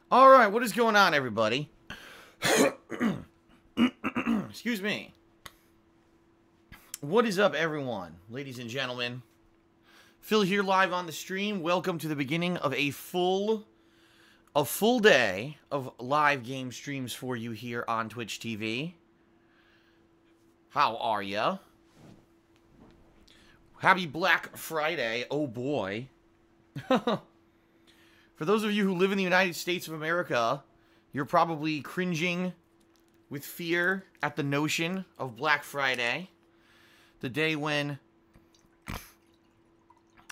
All right, what is going on, everybody? Excuse me. What is up, everyone? Ladies and gentlemen, Phil here live on the stream. Welcome to the beginning of a full day of live game streams for you here on Twitch TV. How are ya? Happy Black Friday. Oh boy. For those of you who live in the United States of America, you're probably cringing with fear at the notion of Black Friday. The day when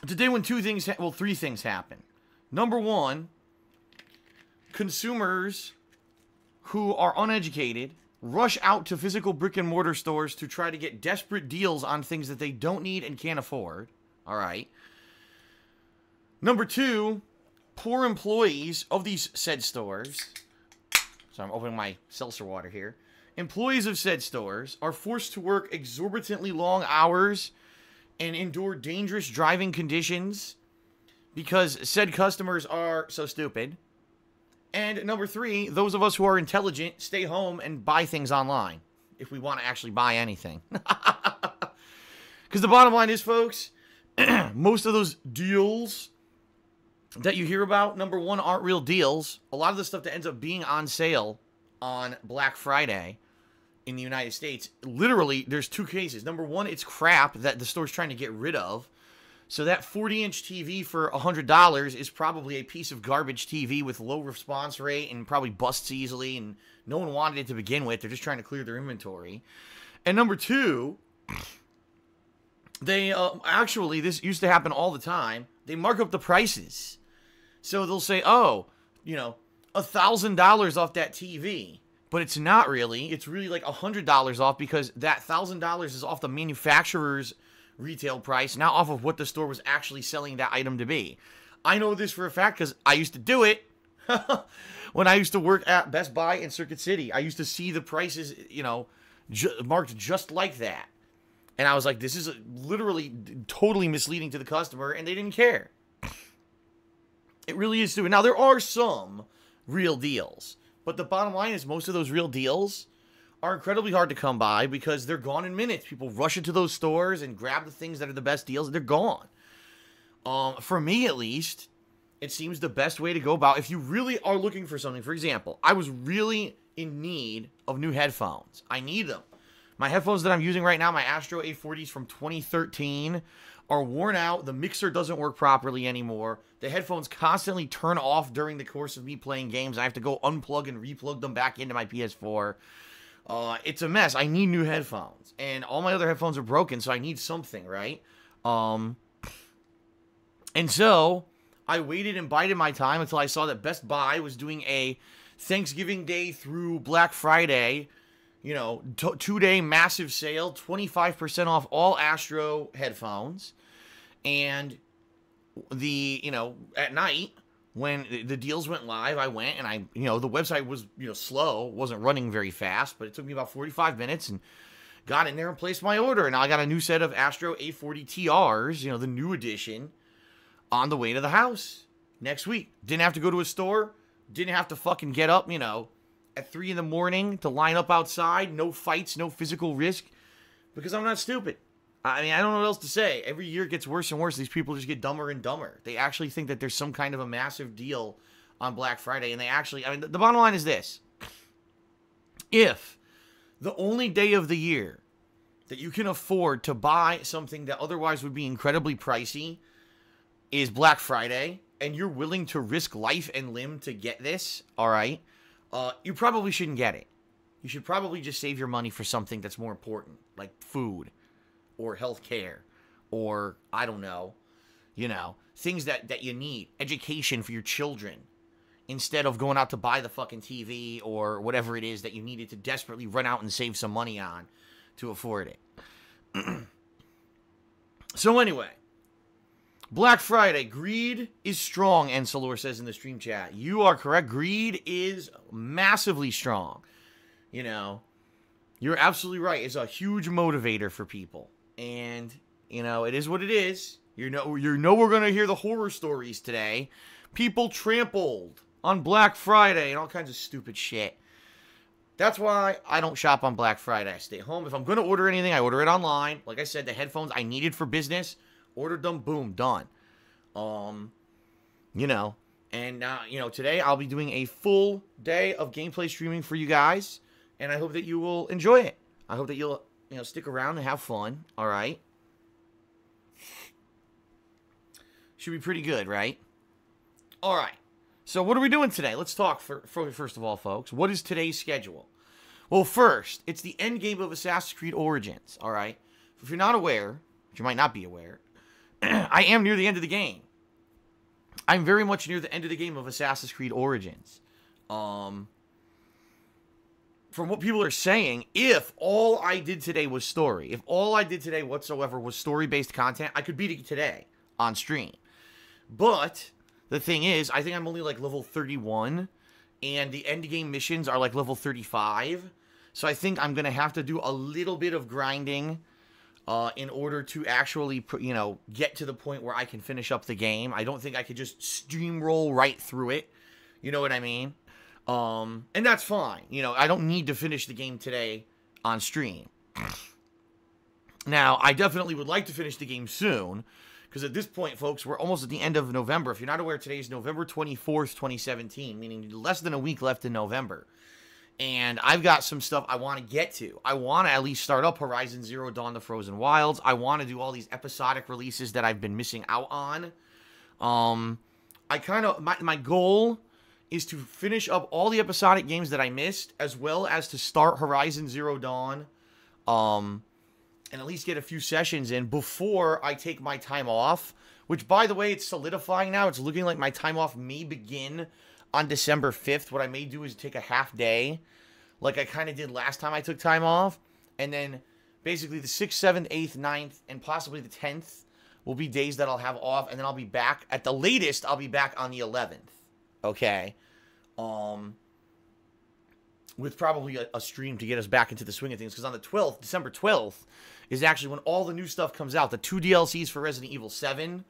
three things happen. Number one, consumers who are uneducated rush out to physical brick and mortar stores to try to get desperate deals on things that they don't need and can't afford. All right. Number two, poor employees of these said stores. So I'm opening my seltzer water here. Employees of said stores are forced to work exorbitantly long hours and endure dangerous driving conditions because said customers are so stupid. And number three, those of us who are intelligent stay home and buy things online if we want to actually buy anything. Because the bottom line is, folks, most of those deals that you hear about, number one, aren't real deals. A lot of the stuff that ends up being on sale on Black Friday in the United States, literally, there's two cases. Number one, it's crap that the store's trying to get rid of. So that 40-inch TV for $100 is probably a piece of garbage TV with low response rate and probably busts easily, and no one wanted it to begin with. They're just trying to clear their inventory. And number two, they actually, this used to happen all the time, they mark up the prices. So they'll say, oh, you know, $1,000 off that TV. But it's not really. It's really like $100 off because that $1,000 is off the manufacturer's retail price, not off of what the store was actually selling that item to be. I know this for a fact because I used to do it when I used to work at Best Buy in Circuit City. I used to see the prices, you know, marked just like that. And I was like, this is literally totally misleading to the customer, and they didn't care. It really is stupid. Now, there are some real deals, but the bottom line is most of those real deals are incredibly hard to come by because they're gone in minutes. People rush into those stores and grab the things that are the best deals, and they're gone. For me, at least, it seems the best way to go about if you really are looking for something. For example, I was really in need of new headphones. I need them. My headphones that I'm using right now, my Astro A40s from 2013, are worn out. The mixer doesn't work properly anymore. The headphones constantly turn off during the course of me playing games. I have to go unplug and replug them back into my PS4. It's a mess. I need new headphones. And all my other headphones are broken, so I need something, right? And so I waited and bided my time until I saw that Best Buy was doing a Thanksgiving Day through Black Friday, you know, two-day massive sale, 25% off all Astro headphones. And you know, at night, when the deals went live, I went and the website was, slow, wasn't running very fast, but it took me about 45 minutes and got in there and placed my order. And now I got a new set of Astro A40 TRs, the new edition, on the way to the house next week. Didn't have to go to a store, didn't have to fucking get up, at 3 in the morning to line up outside. No fights, no physical risk, because I'm not stupid. I mean, I don't know what else to say. Every year it gets worse and worse. These people just get dumber and dumber. They actually think that there's some kind of a massive deal on Black Friday, and the bottom line is this. If the only day of the year that you can afford to buy something that otherwise would be incredibly pricey is Black Friday, and you're willing to risk life and limb to get this, all right, you probably shouldn't get it. You should probably just save your money for something that's more important, like food or healthcare or, I don't know, things that you need. Education for your children, instead of going out to buy the fucking TV or whatever it is that you needed to desperately run out and save some money on to afford it. So anyway, Black Friday, greed is strong, Ensalor says in the stream chat. You are correct. Greed is massively strong. You're absolutely right. It's a huge motivator for people. And, it is what it is. We're going to hear the horror stories today. People trampled on Black Friday and all kinds of stupid shit. That's why I don't shop on Black Friday. I stay home. If I'm going to order anything, I order it online. Like I said, the headphones I needed for business, ordered them, boom, done. You know, and, you know, today I'll be doing a full day of gameplay streaming for you guys, and I hope that you will enjoy it. I hope that you'll, you know, stick around and have fun, all right? Should be pretty good, right? All right. So what are we doing today? Let's talk first of all, folks. What is today's schedule? Well, first, it's the end game of Assassin's Creed Origins, all right? If you're not aware, which you might not be aware, I am near the end of the game. I'm very much near the end of the game of Assassin's Creed Origins. From what people are saying, if all I did today was story, if all I did today whatsoever was story-based content, I could beat it today on stream. But the thing is, I think I'm only like level 31, and the end game missions are like level 35. So I think I'm going to have to do a little bit of grinding in order to actually, you know, get to the point where I can finish up the game. I don't think I could just steamroll right through it. You know what I mean? And that's fine. You know, I don't need to finish the game today on stream. Now, I definitely would like to finish the game soon, because at this point, folks, we're almost at the end of November. If you're not aware, today is November 24th, 2017, meaning less than a week left in November. And I've got some stuff I want to get to. I want to at least start up Horizon Zero Dawn: The Frozen Wilds. I want to do all these episodic releases that I've been missing out on. My goal is to finish up all the episodic games that I missed, as well as to start Horizon Zero Dawn, and at least get a few sessions in before I take my time off, which, by the way, it's solidifying now. It's looking like my time off may begin on December 5th. What I may do is take a half day, like I kind of did last time I took time off, and then basically the 6th, 7th, 8th, 9th, and possibly the 10th will be days that I'll have off, and then I'll be back. At the latest, I'll be back on the 11th, okay? With probably a stream to get us back into the swing of things, because on the 12th, December 12th, is actually when all the new stuff comes out. The 2 DLCs for Resident Evil 7,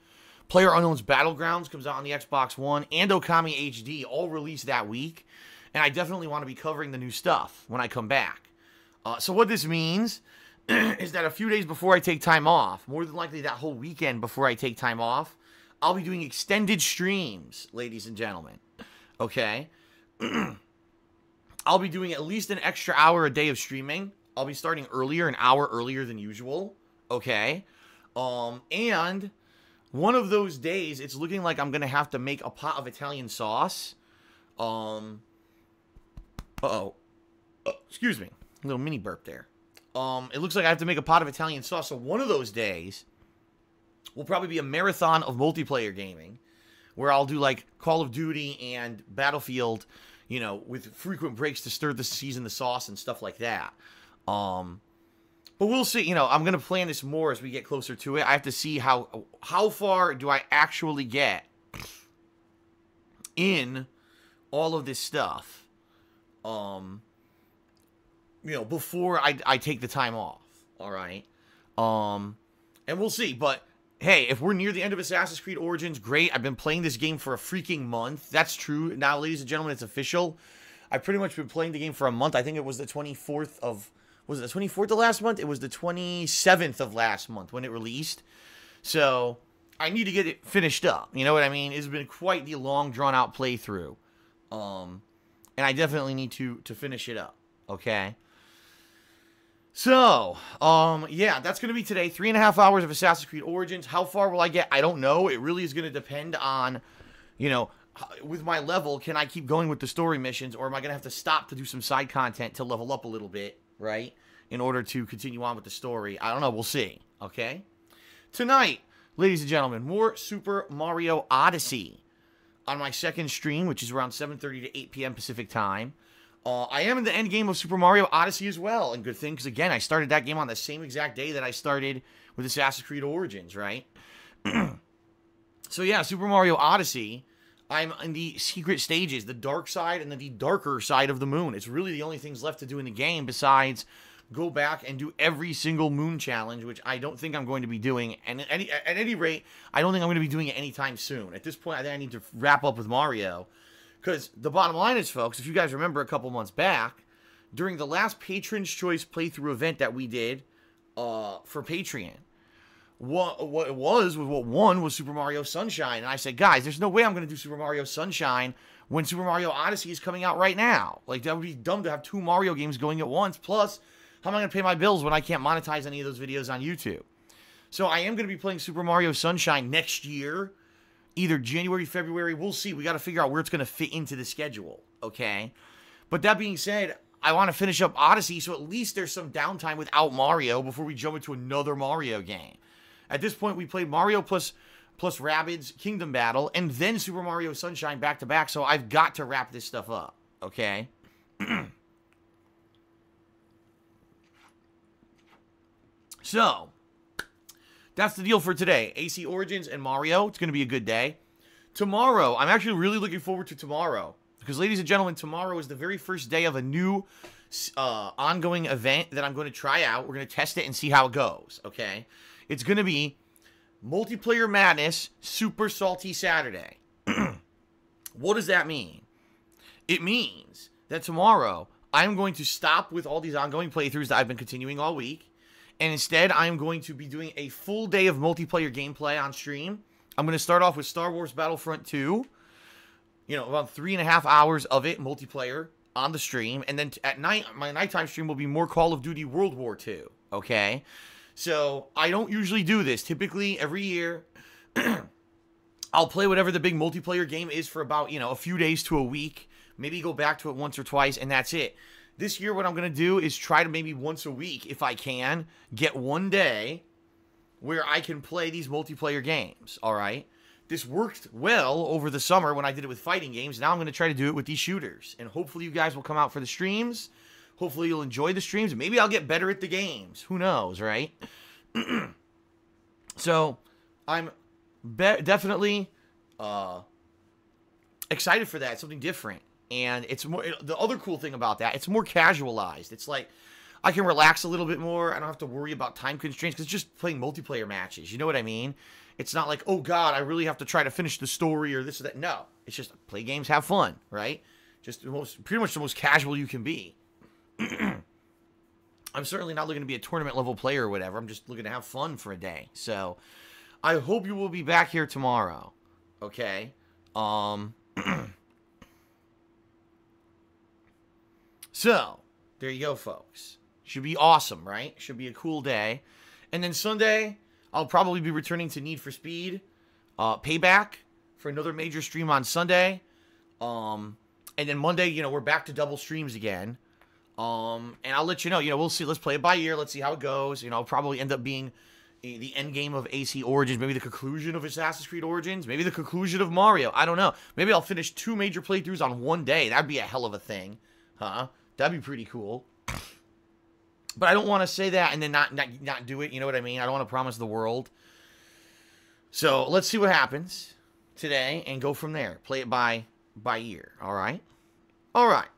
PlayerUnknown's Battlegrounds comes out on the Xbox One, and Okami HD all released that week, and I definitely want to be covering the new stuff when I come back. So what this means is that a few days before I take time off, more than likely that whole weekend before I take time off, I'll be doing extended streams, ladies and gentlemen, okay? I'll be doing at least an extra hour a day of streaming. I'll be starting earlier, an hour earlier than usual, okay? And one of those days, it's looking like I'm going to have to make a pot of Italian sauce. Excuse me. A little mini burp there. It looks like I have to make a pot of Italian sauce, so one of those days will probably be a marathon of multiplayer gaming, where I'll do, like, Call of Duty and Battlefield, you know, with frequent breaks to stir the season the sauce and stuff like that. But we'll see. You know, I'm going to plan this more as we get closer to it. I have to see how far do I actually get in all of this stuff, you know, before I take the time off. All right. And we'll see. But hey, if we're near the end of Assassin's Creed Origins, great. I've been playing this game for a freaking month. That's true. Now, ladies and gentlemen, it's official. I've pretty much been playing the game for a month. I think it was the 24th of... Was it the 24th of last month? It was the 27th of last month when it released. So, I need to get it finished up. You know what I mean? It's been quite the long, drawn-out playthrough. And I definitely need to finish it up. Okay? So, yeah, that's going to be today. 3.5 hours of Assassin's Creed Origins. How far will I get? I don't know. It really is going to depend on, you know, with my level, can I keep going with the story missions, or am I going to have to stop to do some side content to level up a little bit, right, in order to continue on with the story? I don't know. We'll see, okay? Tonight, ladies and gentlemen, more Super Mario Odyssey on my second stream, which is around 7:30 to 8 p.m. Pacific time. I am in the end game of Super Mario Odyssey as well, and good thing, because, again, I started that game on the same exact day that I started with Assassin's Creed Origins, right? So, yeah, Super Mario Odyssey, I'm in the secret stages, the dark side and then the darker side of the moon. It's really the only things left to do in the game besides go back and do every single moon challenge, which I don't think I'm going to be doing. And at any rate, I don't think I'm going to be doing it anytime soon. At this point, I think I need to wrap up with Mario, Because the bottom line is, folks, if you guys remember a couple months back, during the last Patron's Choice playthrough event that we did for Patreon, what won was Super Mario Sunshine. And I said, guys, there's no way I'm going to do Super Mario Sunshine when Super Mario Odyssey is coming out right now. Like, that would be dumb to have 2 Mario games going at once. Plus, how am I going to pay my bills when I can't monetize any of those videos on YouTube? So I am going to be playing Super Mario Sunshine next year, either January, February. We'll see. We got to figure out where it's going to fit into the schedule, okay? But that being said, I want to finish up Odyssey, so at least there's some downtime without Mario before we jump into another Mario game. At this point, we played Mario plus Rabbids Kingdom Battle, and then Super Mario Sunshine back-to-back, so I've got to wrap this stuff up, okay? So, that's the deal for today. AC Origins and Mario. It's going to be a good day. Tomorrow, I'm actually really looking forward to tomorrow. Because, ladies and gentlemen, tomorrow is the very first day of a new ongoing event that I'm going to try out. We're going to test it and see how it goes, okay? It's going to be Multiplayer Madness Super Salty Saturday. What does that mean? It means that tomorrow, I'm going to stop with all these ongoing playthroughs that I've been continuing all week. And instead, I'm going to be doing a full day of multiplayer gameplay on stream. I'm going to start off with Star Wars Battlefront 2. You know, about 3.5 hours of it, multiplayer, on the stream. And then at night, my nighttime stream will be more Call of Duty World War II. Okay? So, I don't usually do this. Typically, every year, I'll play whatever the big multiplayer game is for about, you know, a few days to a week. Maybe go back to it once or twice, and that's it. This year, what I'm going to do is try to maybe once a week, if I can, get one day where I can play these multiplayer games, all right? This worked well over the summer when I did it with fighting games. Now I'm going to try to do it with these shooters. And hopefully you guys will come out for the streams. Hopefully you'll enjoy the streams. Maybe I'll get better at the games. Who knows, right? So, I'm definitely excited for that. Something different. And it's more, the other cool thing about that, it's more casualized. It's like, I can relax a little bit more. I don't have to worry about time constraints because it's just playing multiplayer matches. You know what I mean? It's not like, oh God, I really have to try to finish the story or this or that. No, it's just play games, have fun, right? Just pretty much the most casual you can be. I'm certainly not looking to be a tournament level player or whatever. I'm just looking to have fun for a day. So, I hope you will be back here tomorrow. Okay? So, there you go, folks. Should be awesome, right? Should be a cool day. And then Sunday, I'll probably be returning to Need for Speed Payback for another major stream on Sunday. And then Monday, you know, we're back to double streams again. And I'll let you know, we'll see. Let's play it by ear. Let's see how it goes. You know, it'll probably end up being the end game of AC Origins. Maybe the conclusion of Assassin's Creed Origins. Maybe the conclusion of Mario. I don't know. Maybe I'll finish 2 major playthroughs on one day. That'd be a hell of a thing. Huh? That'd be pretty cool. But I don't want to say that and then not do it. You know what I mean? I don't want to promise the world. So let's see what happens today and go from there. Play it by ear. All right? All right.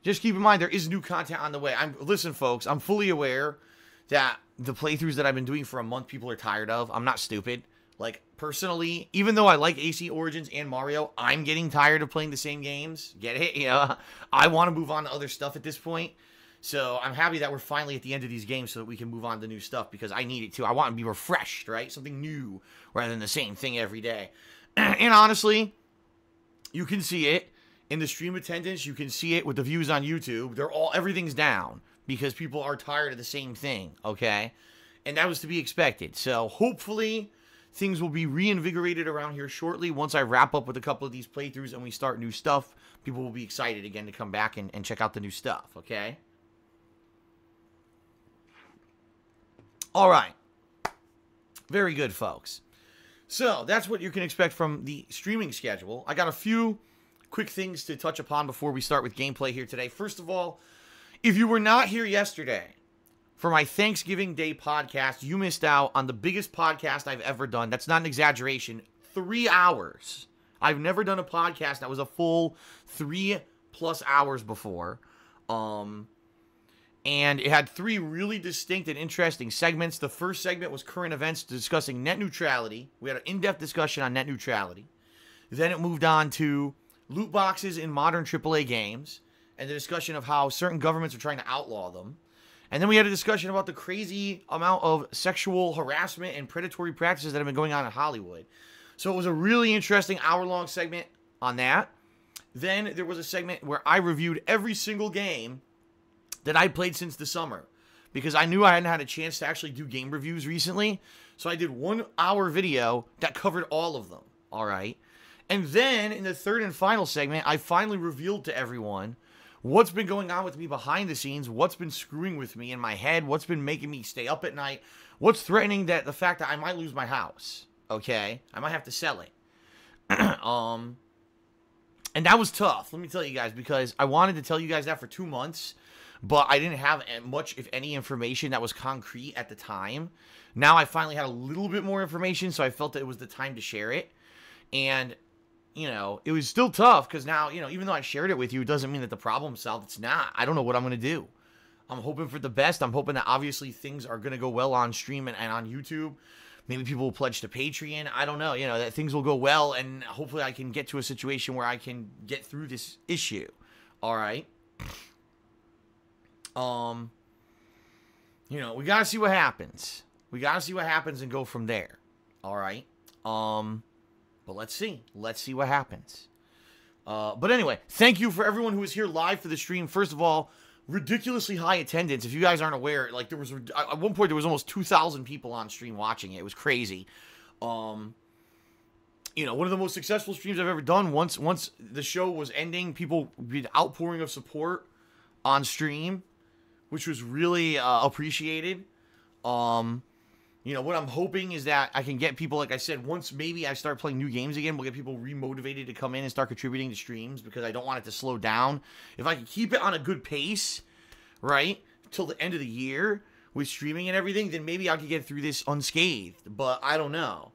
Just keep in mind there is new content on the way. Listen, folks, I'm fully aware that the playthroughs that I've been doing for a month people are tired of. I'm not stupid. Like, personally, even though I like AC Origins and Mario, I'm getting tired of playing the same games. Get it? You know, I want to move on to other stuff at this point. So I'm happy that we're finally at the end of these games so that we can move on to new stuff because I need it too. I want to be refreshed, right? Something new rather than the same thing every day. And honestly, you can see it in the stream attendance. You can see it with the views on YouTube. Everything's down because people are tired of the same thing, okay? And that was to be expected. So hopefully things will be reinvigorated around here shortly. Once I wrap up with a couple of these playthroughs and we start new stuff, people will be excited again to come back and check out the new stuff, okay? All right. Very good, folks. So, that's what you can expect from the streaming schedule. I got a few quick things to touch upon before we start with gameplay here today. First of all, if you were not here yesterday for my Thanksgiving Day podcast, you missed out on the biggest podcast I've ever done. That's not an exaggeration. 3 hours. I've never done a podcast that was a full 3+ hours before. And it had 3 really distinct and interesting segments. The first segment was current events discussing net neutrality. We had an in-depth discussion on net neutrality. Then it moved on to loot boxes in modern AAA games, and the discussion of how certain governments are trying to outlaw them. And then we had a discussion about the crazy amount of sexual harassment and predatory practices that have been going on in Hollywood. So it was a really interesting hour-long segment on that. Then there was a segment where I reviewed every single game that I played since the summer, because I knew I hadn't had a chance to actually do game reviews recently. So I did 1 hour video that covered all of them. All right. And then in the third and final segment, I finally revealed to everyone what's been going on with me behind the scenes, what's been screwing with me in my head, what's been making me stay up at night, what's threatening the fact that I might lose my house. Okay? I might have to sell it. And that was tough, let me tell you guys, because I wanted to tell you guys that for 2 months, but I didn't have much, if any, information that was concrete at the time. Now I finally had a little bit more information, so I felt that it was the time to share it. And you know, it was still tough because now, you know, even though I shared it with you, it doesn't mean that the problem's solved. It's not. I don't know what I'm going to do. I'm hoping for the best. I'm hoping that obviously things are going to go well on stream and on YouTube. Maybe people will pledge to Patreon. I don't know. You know, that things will go well, and hopefully I can get to a situation where I can get through this issue. All right. You know, we got to see what happens. We got to see what happens and go from there. All right. But let's see. Let's see what happens. But anyway, thank you for everyone who was here live for the stream. First of all, ridiculously high attendance. If you guys aren't aware, like there was at one point there was almost 2,000 people on stream watching it. It was crazy. You know, one of the most successful streams I've ever done. Once the show was ending, people did outpouring of support on stream, which was really appreciated. You know, what I'm hoping is that I can get people, like I said, once maybe I start playing new games again, we'll get people remotivated to come in and start contributing to streams, because I don't want it to slow down. If I can keep it on a good pace, right, till the end of the year with streaming and everything, then maybe I could get through this unscathed. But I don't know.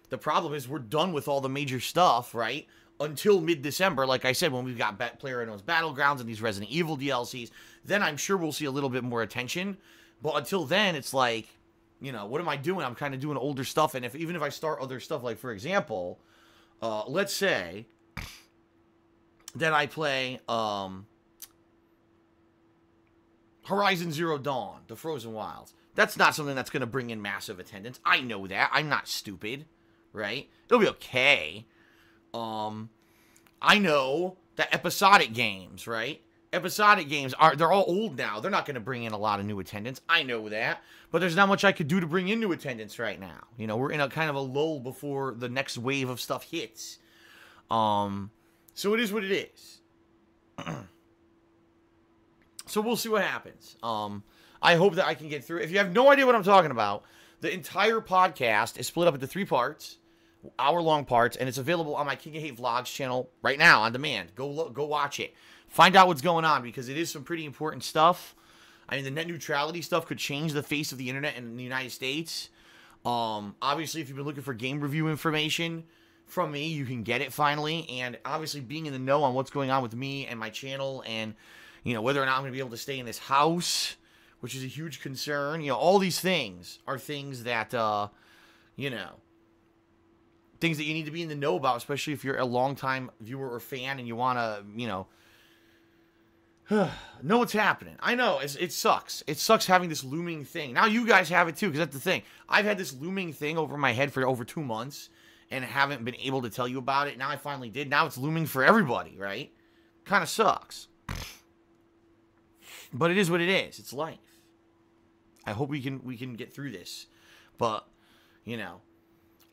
The problem is we're done with all the major stuff, right, until mid-December. Like I said, when we've got PlayerUnknown's Battlegrounds and these Resident Evil DLCs, then I'm sure we'll see a little bit more attention. But until then, it's like, you know, what am I doing? I'm kind of doing older stuff, and even if I start other stuff, like, for example, let's say that I play Horizon Zero Dawn, The Frozen Wilds. That's not something that's going to bring in massive attendance. I know that. I'm not stupid, right? It'll be okay. I know that episodic games, right? Episodic games, they're all old now. They're not going to bring in a lot of new attendance. I know that. But there's not much I could do to bring in new attendance right now. You know, we're in a kind of a lull before the next wave of stuff hits. So it is what it is. So we'll see what happens. I hope that I can get through. If you have no idea what I'm talking about, the entire podcast is split up into 3 parts, hour-long parts, and it's available on my King of Hate Vlogs channel right now on demand. Go watch it. Find out what's going on, because it is some pretty important stuff. I mean, the net neutrality stuff could change the face of the internet in the United States. Obviously, if you've been looking for game review information from me, you can get it finally. And obviously, being in the know on what's going on with me and my channel, and, you know, whether or not I'm going to be able to stay in this house, which is a huge concern. You know, all these things are things that, you know, things that you need to be in the know about, especially if you're a longtime viewer or fan and you want to, you know what's happening. I know, it sucks. It sucks having this looming thing. Now you guys have it too, because that's the thing. I've had this looming thing over my head for over 2 months and haven't been able to tell you about it. Now I finally did. Now it's looming for everybody, right? Kind of sucks. But it is what it is. It's life. I hope we can get through this. But, you know,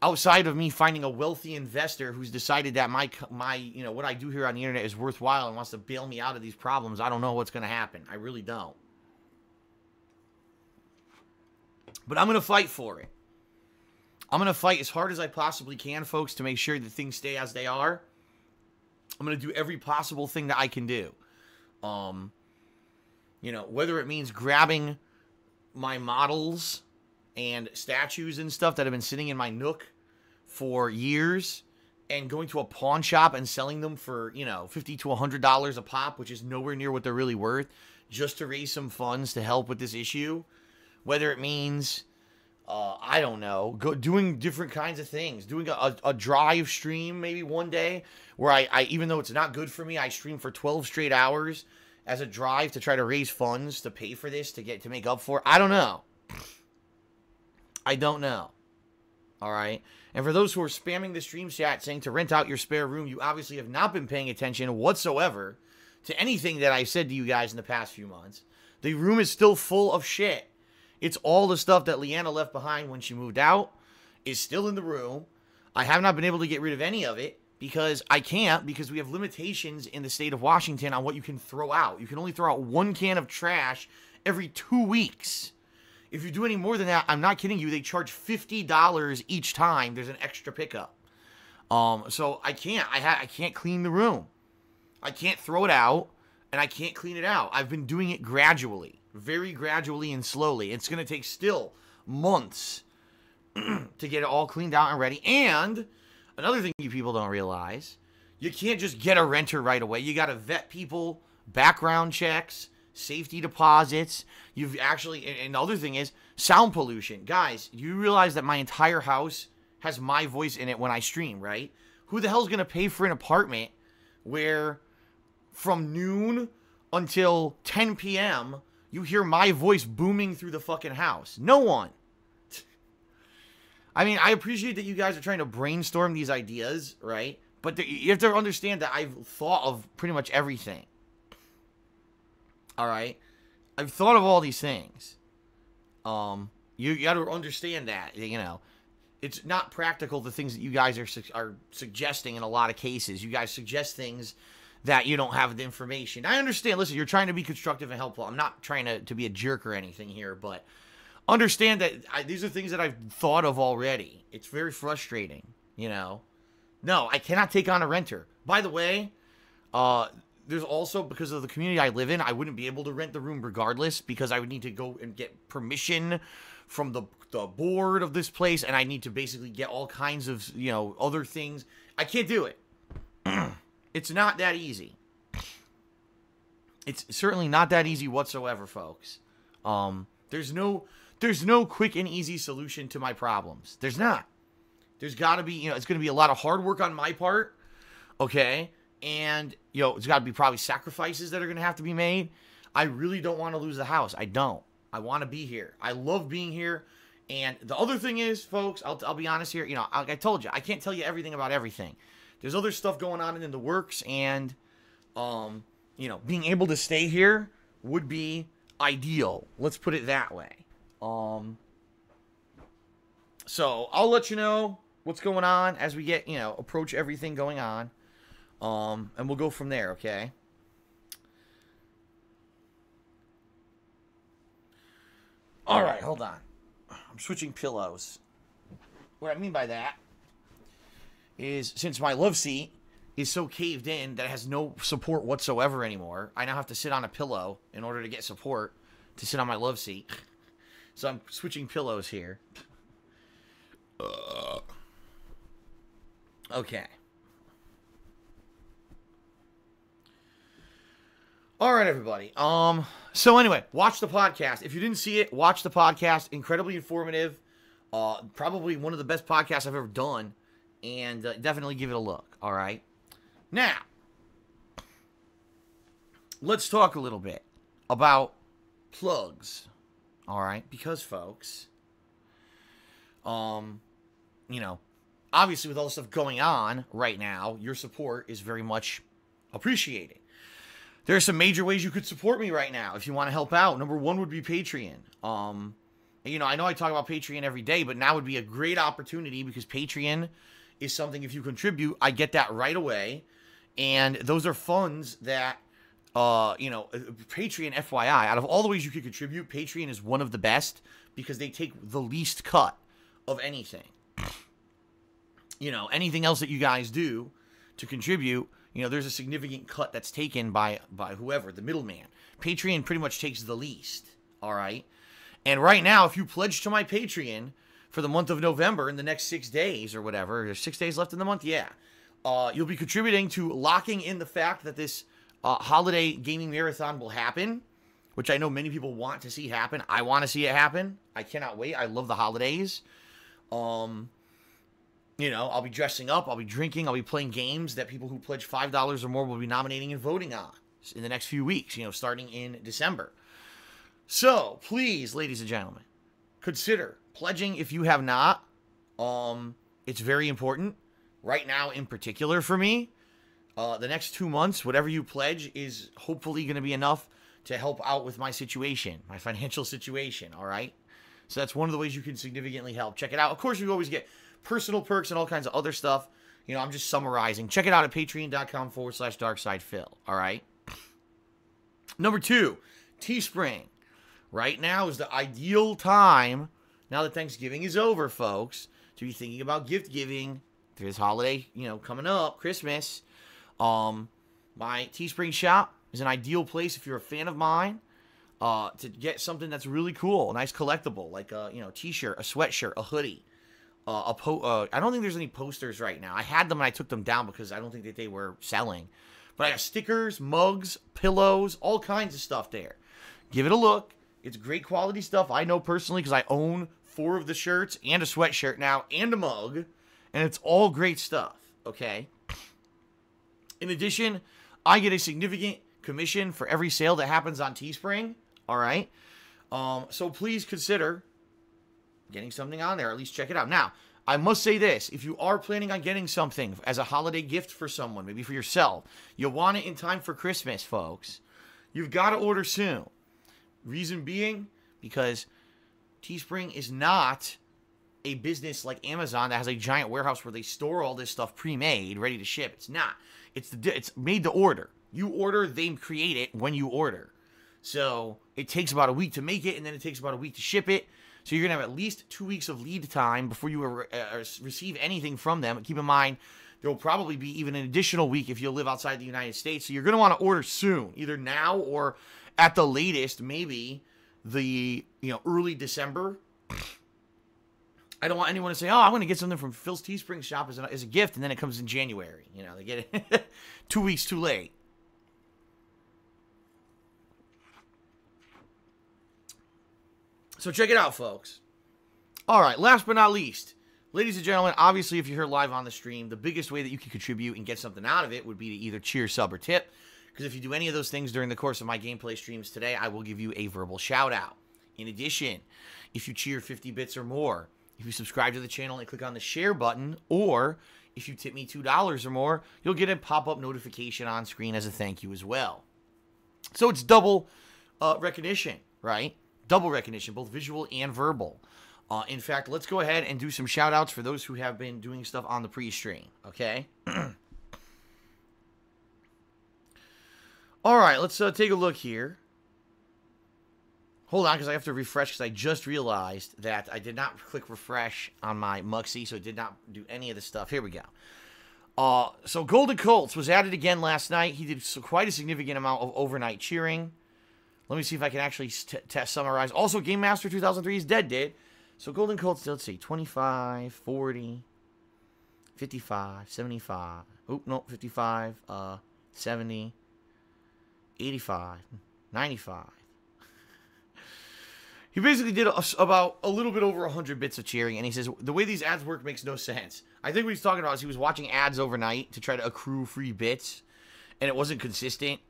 outside of me finding a wealthy investor who's decided that my you know, what I do here on the internet is worthwhile and wants to bail me out of these problems, I don't know what's going to happen. I really don't. But I'm going to fight for it. I'm going to fight as hard as I possibly can, folks, to make sure that things stay as they are. I'm going to do every possible thing that I can do. You know, whether it means grabbing my models and statues and stuff that have been sitting in my Nook for years and going to a pawn shop and selling them for, you know, $50 to $100 a pop, which is nowhere near what they're really worth, just to raise some funds to help with this issue. Whether it means, I don't know, doing different kinds of things, doing a drive stream maybe one day where I, even though it's not good for me, I stream for 12 straight hours as a drive to try to raise funds to pay for this, to make up for it. I don't know. I don't know. All right. And for those who are spamming the stream chat saying to rent out your spare room, you obviously have not been paying attention whatsoever to anything that I said to you guys in the past few months. The room is still full of shit. It's all the stuff that Leanna left behind when she moved out is still in the room. I have not been able to get rid of any of it because I can't, because we have limitations in the state of Washington on what you can throw out. You can only throw out 1 can of trash every 2 weeks. If you do any more than that, I'm not kidding you, they charge $50 each time there's an extra pickup. So I can't clean the room. I can't throw it out, and I can't clean it out. I've been doing it gradually. Very gradually and slowly. It's going to take still months to get it all cleaned out and ready. And another thing you people don't realize, you can't just get a renter right away. You got to vet people, background checks, safety deposits. You've actually, and the other thing is sound pollution. Guys, you realize that my entire house has my voice in it when I stream, right? Who the hell's going to pay for an apartment where from noon until 10 p.m., you hear my voice booming through the fucking house? No one. I mean, I appreciate that you guys are trying to brainstorm these ideas, right? But you have to understand that I've thought of pretty much everything. All right? I've thought of all these things. You got to understand that, you know. It's not practical, the things that you guys are suggesting in a lot of cases. You guys suggest things that you don't have the information. I understand. Listen, you're trying to be constructive and helpful. I'm not trying to be a jerk or anything here, but understand that these are things that I've thought of already. It's very frustrating, you know. No, I cannot take on a renter. By the way, there's also, because of the community I live in, I wouldn't be able to rent the room regardless, because I would need to go and get permission from the board of this place, and I need to basically get all kinds of, you know, other things. I can't do it. It's not that easy. It's certainly not that easy whatsoever, folks. There's no quick and easy solution to my problems. There's not. There's got to be, you know, it's going to be a lot of hard work on my part, okay? And, you know, it's got to be probably sacrifices that are going to have to be made. I really don't want to lose the house. I don't. I want to be here. I love being here. And the other thing is, folks, I'll be honest here, you know, like I told you, I can't tell you everything about everything. There's other stuff going on in the works, and, you know, being able to stay here would be ideal. Let's put it that way. So I'll let you know what's going on as we get, you know, approach everything going on. And we'll go from there, okay? All right, hold on. I'm switching pillows. What I mean by that is, since my love seat is so caved in that it has no support whatsoever anymore, I now have to sit on a pillow in order to get support to sit on my love seat. So I'm switching pillows here. Okay. All right, everybody. So anyway, watch the podcast. If you didn't see it, watch the podcast. Incredibly informative. Probably one of the best podcasts I've ever done. And definitely give it a look, all right? Now, let's talk a little bit about plugs, all right? Because, folks, you know, obviously with all the stuff going on right now, your support is very much appreciated. There are some major ways you could support me right now if you want to help out. Number one would be Patreon. You know I talk about Patreon every day, but now would be a great opportunity, because Patreon is something, if you contribute, I get that right away. And those are funds that, you know, Patreon, FYI, out of all the ways you could contribute, Patreon is one of the best, because they take the least cut of anything. You know, anything else that you guys do to contribute, you know, there's a significant cut that's taken by whoever, the middleman. Patreon pretty much takes the least, all right? And right now, if you pledge to my Patreon for the month of November in the next 6 days or whatever, there's 6 days left in the month, yeah, you'll be contributing to locking in the fact that this holiday gaming marathon will happen, which I know many people want to see happen. I want to see it happen. I cannot wait. I love the holidays. You know, I'll be dressing up, I'll be drinking, I'll be playing games that people who pledge $5 or more will be nominating and voting on in the next few weeks, you know, starting in December. So, please, ladies and gentlemen, consider pledging if you have not. It's very important. Right now, in particular for me, the next 2 months, whatever you pledge is hopefully going to be enough to help out with my situation, my financial situation, all right? So that's one of the ways you can significantly help. Check it out. Of course, you always get personal perks and all kinds of other stuff. You know, I'm just summarizing. Check it out at patreon.com/darksidephil. All right. Number 2, Teespring. Right now is the ideal time, now that Thanksgiving is over, folks, to be thinking about gift giving for this holiday, you know, coming up, Christmas. My Teespring shop is an ideal place if you're a fan of mine to get something that's really cool, a nice collectible, like a, you know, t-shirt, a sweatshirt, a hoodie. I don't think there's any posters right now. I had them and I took them down because I don't think that they were selling. But I have stickers, mugs, pillows, all kinds of stuff there. Give it a look. It's great quality stuff. I know personally because I own 4 of the shirts and a sweatshirt now and a mug. And it's all great stuff, okay? In addition, I get a significant commission for every sale that happens on Teespring, all right? So please consider getting something on there, or at least check it out. Now, I must say this. If you are planning on getting something as a holiday gift for someone, maybe for yourself, you'll want it in time for Christmas, folks. You've got to order soon. Reason being, because Teespring is not a business like Amazon that has a giant warehouse where they store all this stuff pre-made, ready to ship. It's not. It's made to order. You order, they create it when you order. So it takes about a week to make it, and then it takes about a week to ship it. So you're going to have at least 2 weeks of lead time before you receive anything from them. Keep in mind, there will probably be even an additional week if you live outside the United States. So you're going to want to order soon, either now or at the latest, maybe the early December. I don't want anyone to say, oh, I'm going to get something from Phil's Teespring shop as a gift, and then it comes in January. You know, they get it 2 weeks too late. So check it out, folks. All right, last but not least, ladies and gentlemen, obviously, if you're here live on the stream, the biggest way that you can contribute and get something out of it would be to either cheer, sub, or tip. Because if you do any of those things during the course of my gameplay streams today, I will give you a verbal shout-out. In addition, if you cheer 50 bits or more, if you subscribe to the channel and click on the share button, or if you tip me $2 or more, you'll get a pop-up notification on screen as a thank you as well. So it's double recognition, right? Double recognition, both visual and verbal. In fact, let's go ahead and do some shout-outs for those who have been doing stuff on the pre-stream, okay? All right, let's take a look here. Hold on, because I have to refresh, because I just realized that I did not click refresh on my Muxy, so it did not do any of the stuff. Here we go. So Golden Colts was added again last night. He did quite a significant amount of overnight cheering. Let me see if I can actually summarize. Also, Game Master 2003 is dead, did. So Golden Colts, let's see, 25, 40, 55, 75. Oh, no, 55, 70, 85, 95. He basically did about a little bit over 100 bits of cheering, and he says, the way these ads work makes no sense. I think what he's talking about is he was watching ads overnight to try to accrue free bits, and it wasn't consistent,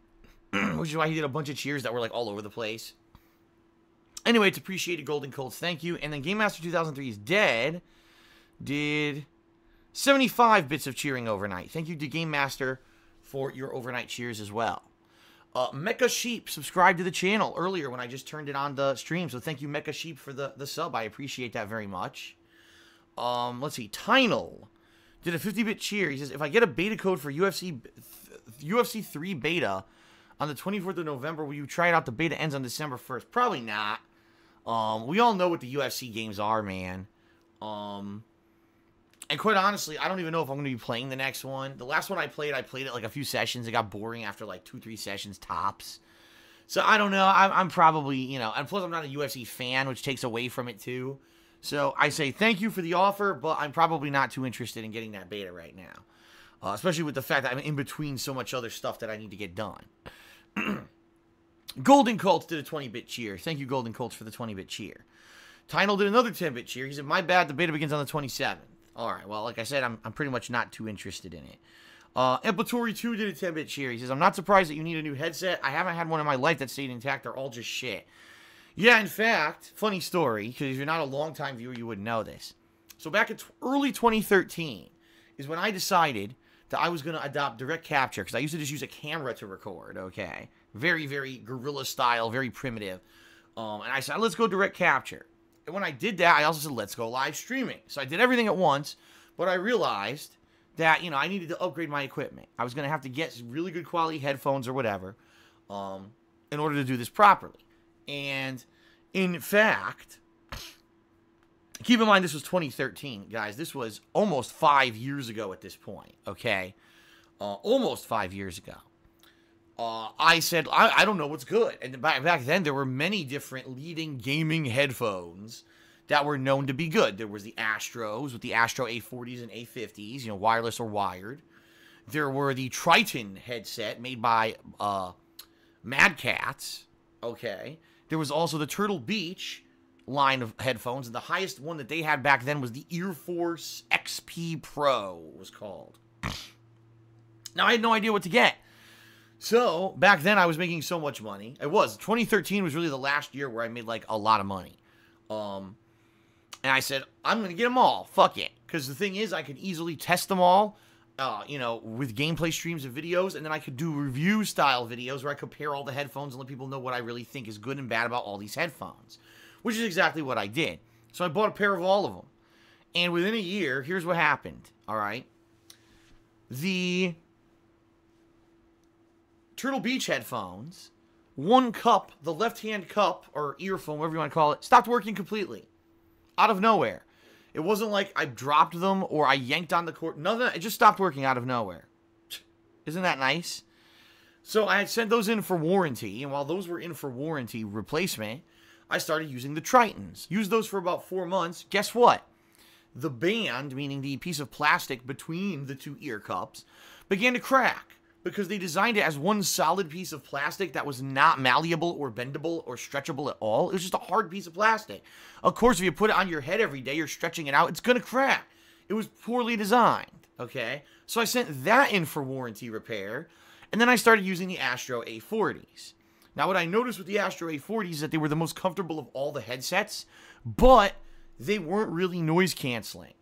which is why he did a bunch of cheers that were, like, all over the place. Anyway, it's appreciated, Golden Colts. Thank you. And then Game Master 2003 is dead. Did 75 bits of cheering overnight. Thank you to Game Master for your overnight cheers as well. Mecha Sheep subscribed to the channel earlier when I just turned it on the stream. So thank you, Mecha Sheep, for the sub. I appreciate that very much. Let's see. Tynal did a 50-bit cheer. He says, if I get a beta code for UFC 3 beta on the 24th of November, will you try it out? The beta ends on December 1st. Probably not. We all know what the UFC games are, man. And quite honestly, I don't even know if I'm going to be playing the next one. The last one I played it like a few sessions. It got boring after like 2-3 sessions tops. So I don't know. I'm probably, and plus I'm not a UFC fan, which takes away from it too. So I say thank you for the offer, but I'm probably not too interested in getting that beta right now. Especially with the fact that I'm in between so much other stuff that I need to get done. Golden Colts did a 20-bit cheer. Thank you, Golden Colts, for the 20-bit cheer. Tynel did another 10-bit cheer. He said, my bad, the beta begins on the 27th. All right, well, like I said, I'm pretty much not too interested in it. Empatory2 did a 10-bit cheer. He says, I'm not surprised that you need a new headset. I haven't had one in my life that stayed intact. They're all just shit. Yeah, in fact, funny story, because if you're not a long-time viewer, you wouldn't know this. So back in early 2013 is when I decided that I was going to adopt direct capture, because I used to just use a camera to record, okay? Very, very guerrilla style, very primitive. And I said, let's go direct capture. And when I did that, I also said, let's go live streaming. So I did everything at once, but I realized that, you know, I needed to upgrade my equipment. I was going to have to get really good quality headphones or whatever in order to do this properly. And in fact, keep in mind this was 2013, guys. This was almost 5 years ago at this point, okay? Almost 5 years ago. I said, I don't know what's good. And back then, there were many different leading gaming headphones that were known to be good. There was the Astros with the Astro A40s and A50s, you know, wireless or wired. There were the Triton headset made by Mad Catz, okay? There was also the Turtle Beach line of headphones, and the highest one that they had back then was the Ear Force XP Pro, it was called. Now, I had no idea what to get. So, back then, I was making so much money. It was. 2013 was really the last year where I made, like, a lot of money. And I said, I'm going to get them all. Fuck it. Because the thing is, I could easily test them all, you know, with gameplay streams and videos, and then I could do review-style videos where I compare all the headphones and let people know what I really think is good and bad about all these headphones, which is exactly what I did. So I bought a pair of all of them. And within a year, here's what happened, all right? The Turtle Beach headphones, one cup, the left-hand cup, or earphone, whatever you want to call it, stopped working completely. Out of nowhere. It wasn't like I dropped them or I yanked on the cord. None of that. It just stopped working out of nowhere. Isn't that nice? So I had sent those in for warranty, and while those were in for warranty replacement, I started using the Tritons. Used those for about 4 months. Guess what? The band, meaning the piece of plastic between the two ear cups, began to crack because they designed it as one solid piece of plastic that was not malleable or bendable or stretchable at all. It was just a hard piece of plastic. Of course, if you put it on your head every day, you're stretching it out, it's going to crack. It was poorly designed, okay? So I sent that in for warranty repair, and then I started using the Astro A40s. Now, what I noticed with the Astro A40s is that they were the most comfortable of all the headsets, but they weren't really noise canceling.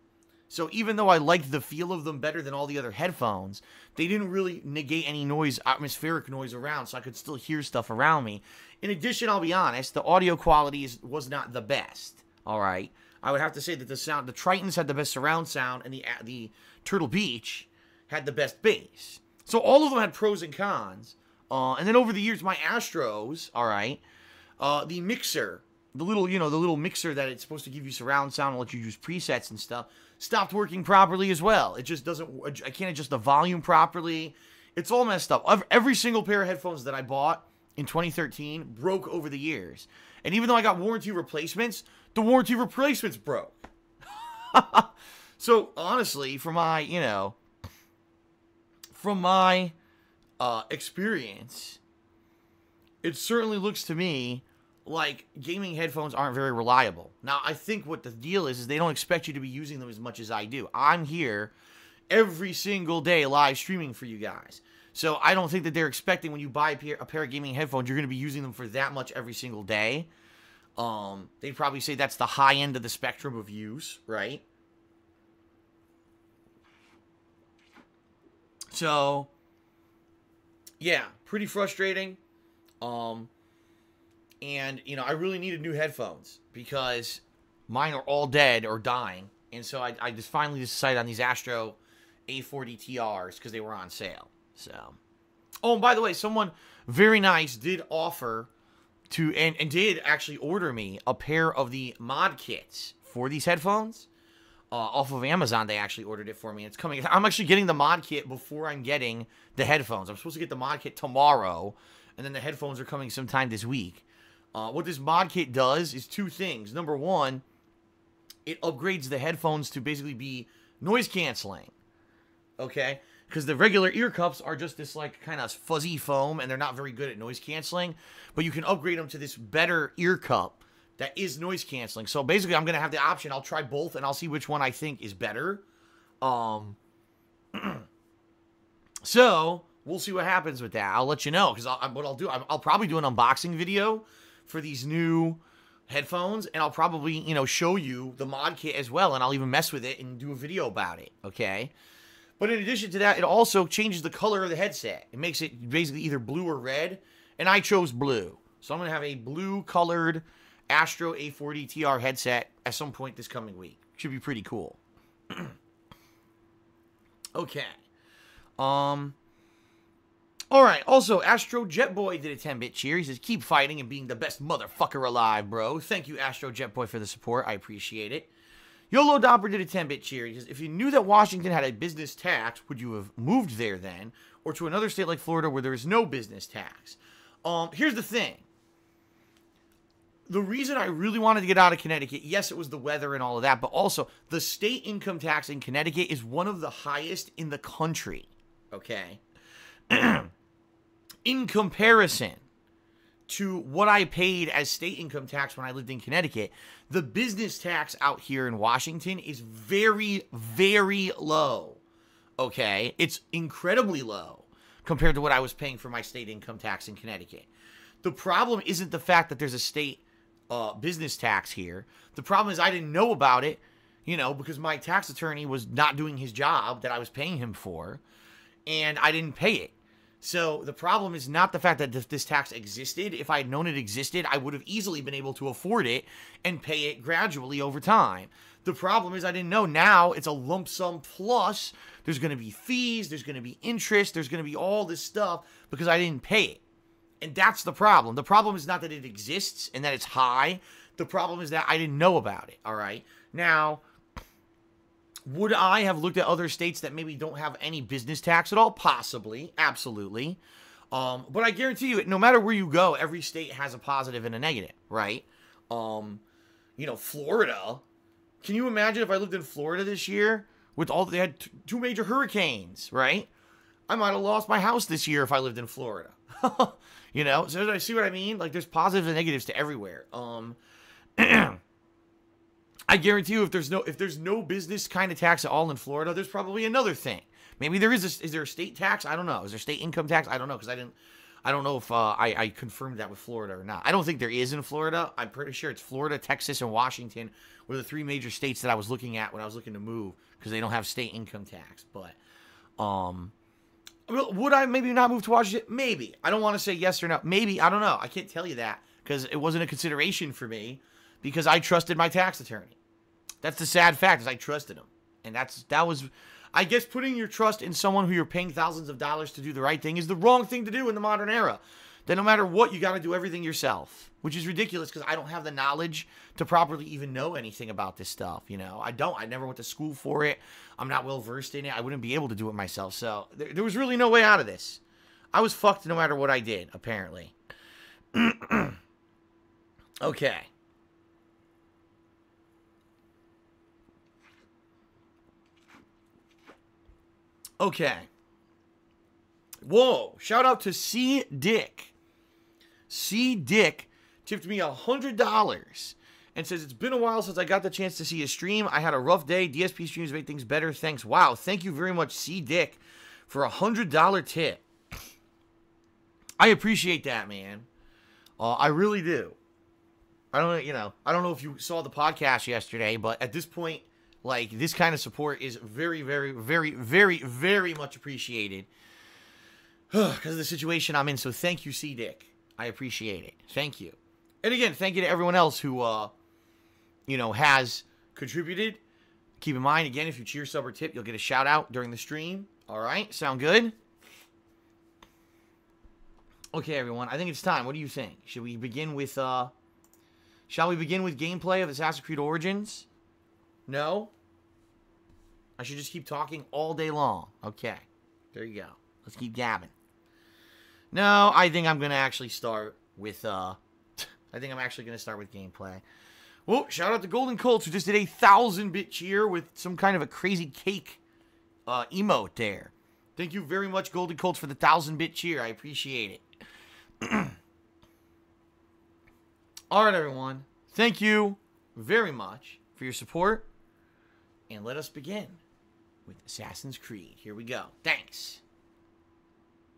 So even though I liked the feel of them better than all the other headphones, they didn't really negate any noise, atmospheric noise around, so I could still hear stuff around me. In addition, I'll be honest, the audio quality was not the best, all right? I would have to say that the Tritons had the best surround sound, and the Turtle Beach had the best bass. So all of them had pros and cons. And then over the years, my Astros, all right, the mixer, the little mixer that it's supposed to give you surround sound and let you use presets and stuff, stopped working properly as well. It just doesn't, I can't adjust the volume properly. It's all messed up. Every single pair of headphones that I bought in 2013 broke over the years. And even though I got warranty replacements, the warranty replacements broke. So honestly, from my experience, it certainly looks to me like gaming headphones aren't very reliable. Now, I think what the deal is they don't expect you to be using them as much as I do. I'm here every single day live streaming for you guys. So I don't think that they're expecting when you buy a pair of gaming headphones, you're going to be using them for that much every single day. They'd probably say that's the high end of the spectrum of use, right? So, yeah, pretty frustrating. And, I really needed new headphones because mine are all dead or dying. And so I just finally decided on these Astro A40 TRs because they were on sale. So, oh, and by the way, someone very nice did offer to, and did actually order me a pair of the mod kits for these headphones. Off of Amazon, they actually ordered it for me. It's coming. I'm actually getting the mod kit before I'm getting the headphones. I'm supposed to get the mod kit tomorrow, and then the headphones are coming sometime this week. What this mod kit does is two things. Number one, it upgrades the headphones to basically be noise canceling. Okay? because the regular ear cups are just this like kind of fuzzy foam, and they're not very good at noise canceling. But you can upgrade them to this better ear cup that is noise canceling. So basically, I'm gonna have the option. I'll try both, and I'll see which one I think is better. So we'll see what happens with that. I'll let you know, because what I'll do, I'll probably do an unboxing video for these new headphones, and I'll probably, you know, show you the mod kit as well, and I'll even mess with it and do a video about it, okay? But in addition to that, it also changes the color of the headset. It makes it basically either blue or red, and I chose blue. So I'm going to have a blue-colored Astro A40 TR headset at some point this coming week. Should be pretty cool. Okay. Alright, also, Astro Jetboy did a 10-bit cheer. He says, keep fighting and being the best motherfucker alive, bro. Thank you, Astro Jetboy, for the support. I appreciate it. YOLO Dopper did a 10-bit cheer. He says, if you knew that Washington had a business tax, would you have moved there then? Or to another state like Florida where there is no business tax? Here's the thing. The reason I really wanted to get out of Connecticut, yes, it was the weather and all of that, but also the state income tax in Connecticut is one of the highest in the country, okay? In comparison to what I paid as state income tax when I lived in Connecticut, the business tax out here in Washington is very, very low, okay? It's incredibly low compared to what I was paying for my state income tax in Connecticut. The problem isn't the fact that there's a state business tax here. The problem is I didn't know about it, you know, because my tax attorney was not doing his job that I was paying him for, and I didn't pay it. So the problem is not the fact that this tax existed. If I had known it existed, I would have easily been able to afford it and pay it gradually over time. The problem is I didn't know. Now it's a lump sum plus. There's going to be fees. There's going to be interest. There's going to be all this stuff because I didn't pay it. And that's the problem. The problem is not that it exists and that it's high. The problem is that I didn't know about it, all right? Now, would I have looked at other states that maybe don't have any business tax at all? Possibly. Absolutely. But I guarantee you, no matter where you go, every state has a positive and a negative, right? You know, Florida. Can you imagine if I lived in Florida this year with all they had two major hurricanes, right? I might have lost my house this year if I lived in Florida. You know, so I see what I mean? Like, there's positives and negatives to everywhere. I guarantee you, if there's no business kind of tax at all in Florida, there's probably another thing. Maybe there is there a state tax? I don't know. Is there state income tax? I don't know, because I don't know if I confirmed that with Florida or not. I don't think there is in Florida. I'm pretty sure it's Florida, Texas, and Washington were the three major states that I was looking at when I was looking to move, because they don't have state income tax. But would I maybe not move to Washington? Maybe. I don't want to say yes or no. Maybe. I don't know. I can't tell you that because it wasn't a consideration for me because I trusted my tax attorney. That's the sad fact, is I trusted him. And that was, I guess, putting your trust in someone who you're paying thousands of dollars to do the right thing is the wrong thing to do in the modern era. That no matter what, you got to do everything yourself, which is ridiculous because I don't have the knowledge to properly even know anything about this stuff, you know. I never went to school for it. I'm not well versed in it. I wouldn't be able to do it myself. So there was really no way out of this. I was fucked no matter what I did, apparently. Okay. Okay. Whoa. Shout out to C. Dick. C. Dick tipped me $100 and says, it's been a while since I got the chance to see a stream. I had a rough day. DSP streams make things better. Thanks. Wow. Thank you very much, C. Dick, for $100 tip. I appreciate that, man. I really do. I don't know if you saw the podcast yesterday, but at this point, like, this kind of support is very, very, very, very, very much appreciated because of the situation I'm in. So thank you, C. Dick. I appreciate it. Thank you. And again, thank you to everyone else who, has contributed. Keep in mind, again, if you cheer, sub, or tip, you'll get a shout out during the stream. All right? Sound good? Okay, everyone. I think it's time. What do you think? Should we begin with, shall we begin with gameplay of Assassin's Creed Origins? No? I should just keep talking all day long. Okay. There you go. Let's keep gabbing. No, I think I'm going to actually start with, I think I'm actually going to start with gameplay. Well, shout out to Golden Colts, who just did a 1,000-bit cheer with some kind of a crazy cake emote there. Thank you very much, Golden Colts, for the 1,000-bit cheer. I appreciate it. All right, everyone. Thank you very much for your support. And let us begin with Assassin's Creed. Here we go. Thanks.